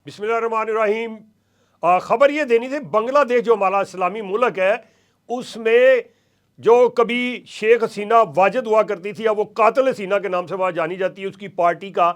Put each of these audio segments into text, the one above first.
बिस्मिल्लाहिर्रहमानिर्रहीम। ख़बर ये देनी थी, बांग्लादेश जो हमारा इस्लामी मुल्क है उसमें जो कभी शेख हसीना वाजिद हुआ करती थी, अब वो कातिल हसीना के नाम से वहाँ जानी जाती है, उसकी पार्टी का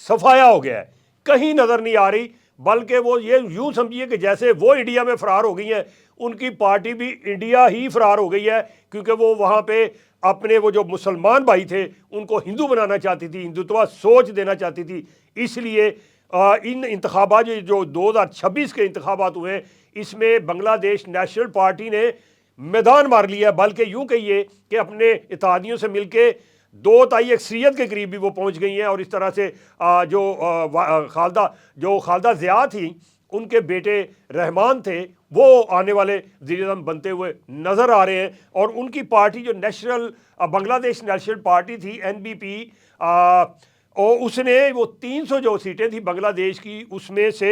सफाया हो गया है, कहीं नज़र नहीं आ रही। बल्कि वो ये यूँ समझिए कि जैसे वो इंडिया में फ़रार हो गई हैं, उनकी पार्टी भी इंडिया ही फ़रार हो गई है, क्योंकि वो वहाँ पे अपने वो जो मुसलमान भाई थे उनको हिंदू बनाना चाहती थी, हिंदुत्व सोच देना चाहती थी। इसलिए इन इंतखाबात जो 2026 के इंतखाबात हुए, इसमें बांग्लादेश नेशनल पार्टी ने मैदान मार लिया। बल्कि यूँ कहिए कि अपने इत्तेहादियों से मिलके 2 ताई अक्सरियत के करीब भी वो पहुँच गई हैं। और इस तरह से खालदा ज़िया थी, उनके बेटे रहमान थे, वो आने वाले वज़ीर-ए-आज़म बनते हुए नज़र आ रहे हैं। और उनकी पार्टी जो नेशनल बांग्लादेश नेशनल पार्टी थी NBP, और उसने वो 300 जो सीटें थी बांग्लादेश की, उसमें से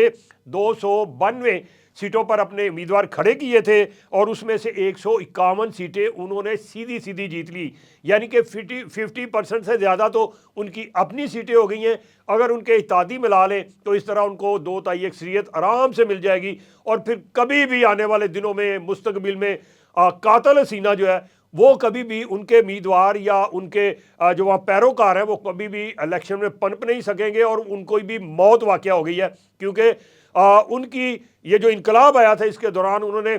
292 सीटों पर अपने उम्मीदवार खड़े किए थे और उसमें से 151 सीटें उन्होंने सीधी सीधी जीत ली। यानी कि 50% से ज़्यादा तो उनकी अपनी सीटें हो गई हैं। अगर उनके इत्तेहादी मिला लें तो इस तरह उनको 2 ताई अक्सरियत आराम से मिल जाएगी। और फिर कभी भी आने वाले दिनों में मुस्तकबिल में कातिल हसीना जो है वो कभी भी उनके उम्मीदवार या उनके जो वहाँ पैरोकार हैं वो कभी भी इलेक्शन में पनप नहीं सकेंगे और उनको भी मौत वाक़या हो गई है। क्योंकि उनकी ये जो इनकलाब आया था इसके दौरान उन्होंने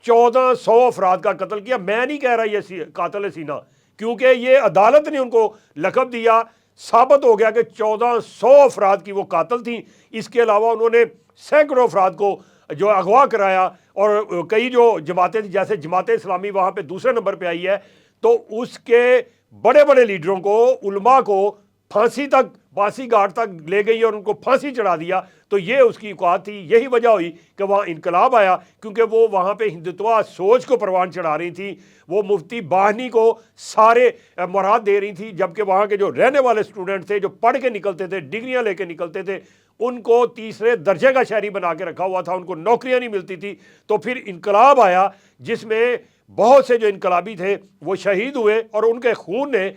1400 अफराद का कत्ल किया। मैं नहीं कह रहा ये कातिल हसीना, क्योंकि ये अदालत ने उनको लक़ब दिया, साबित हो गया कि 1400 अफराद की वो कातिल थी। इसके अलावा उन्होंने सैकड़ों अफराद को जो अगवा कराया और कई जो जमातें थी, जैसे जमात इस्लामी वहाँ पे दूसरे नंबर पे आई है, तो उसके बड़े बड़े लीडरों को, उलमा को फांसी घाट तक ले गई और उनको फांसी चढ़ा दिया। तो ये उसकी औकात थी। यही वजह हुई कि वहाँ इनकलाब आया, क्योंकि वो वहाँ पे हिंदुत्व सोच को परवान चढ़ा रही थी। वो मुफ्ती बाहनी को सारे मुराद दे रही थी, जबकि वहाँ के जो रहने वाले स्टूडेंट थे, जो पढ़ के निकलते थे, डिग्रियाँ लेके निकलते थे, उनको तीसरे दर्जे का शहरी बना के रखा हुआ था, उनको नौकरियाँ नहीं मिलती थी। तो फिर इनकलाब आया जिसमें बहुत से जो इनकलाबी थे वो शहीद हुए और उनके खून ने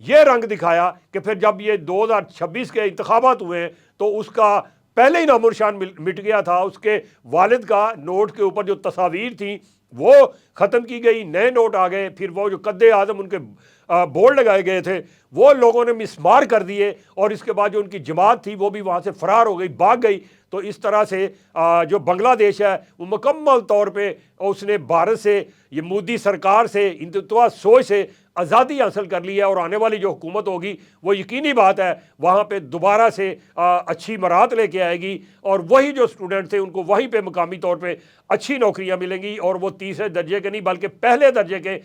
ये रंग दिखाया कि फिर जब ये 2026 के इंतखाबात हुए तो उसका पहले ही नामोनिशान मिट गया था। उसके वालिद का नोट के ऊपर जो तस्वीर थी वो ख़त्म की गई, नए नोट आ गए। फिर वो जो कद्दे आज़म उनके बोर्ड लगाए गए थे वो लोगों ने मिसमार कर दिए और इसके बाद जो उनकी जमात थी वो भी वहाँ से फ़रार हो गई, भाग गई। तो इस तरह से जो बांग्लादेश है वो मुकम्मल तौर पे उसने भारत से, ये मोदी सरकार से, हिंदुत्व सोच से आज़ादी हासिल कर ली है। और आने वाली जो हुकूमत होगी वो यकीनी बात है वहाँ पे दोबारा से अच्छी मराहत लेके आएगी और वही जो स्टूडेंट थे उनको वहीं पे मुकामी तौर पे अच्छी नौकरियाँ मिलेंगी और वो तीसरे दर्जे के नहीं बल्कि पहले दर्जे के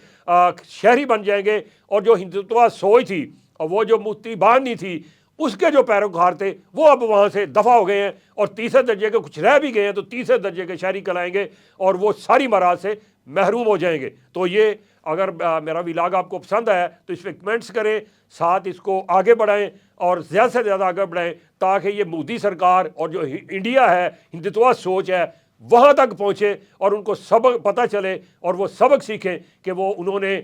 शहरी बन जाएंगे। और जो हिंदुत्व सोच थी और वो जो मुफ्ती बाहनी थी उसके जो पैरोकार थे वो अब वहाँ से दफ़ा हो गए हैं और तीसरे दर्जे के कुछ रह भी गए हैं, तो तीसरे दर्जे के शहरी कहलाएंगे और वो सारी मराहत से महरूम हो जाएंगे। तो ये अगर मेरा व्लॉग आपको पसंद आया तो इस पर कमेंट्स करें, साथ इसको आगे बढ़ाएं और ज़्यादा से ज़्यादा आगे बढ़ाएं ताकि ये मोदी सरकार और जो इंडिया है, हिंदुत्व सोच है, वहाँ तक पहुँचे और उनको सबक पता चले और वो सबक सीखें कि वो उन्होंने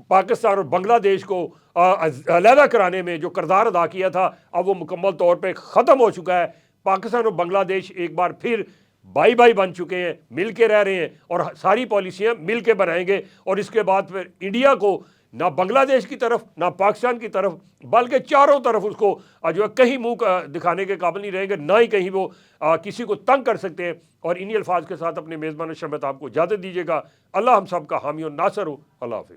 पाकिस्तान और बांग्लादेश को अलहदा कराने में जो किरदार अदा किया था अब वो मुकम्मल तौर पे ख़त्म हो चुका है। पाकिस्तान और बांग्लादेश एक बार फिर भाई भाई बन चुके हैं, मिल के रह रहे हैं और सारी पॉलिसियाँ मिल के बनाएंगे। और इसके बाद फिर इंडिया को ना बांग्लादेश की तरफ ना पाकिस्तान की तरफ बल्कि चारों तरफ उसको जो है कहीं मुंह दिखाने के काबिल नहीं रहेंगे, ना ही कहीं वो किसी को तंग कर सकते हैं। और इन्हीं अल्फाज के साथ अपने मेज़बान शर्मत आपको इजाज़त दीजिएगा। अल्लाह हम सब का हामी और नासर हो। अल्लाह हाफ़िज़।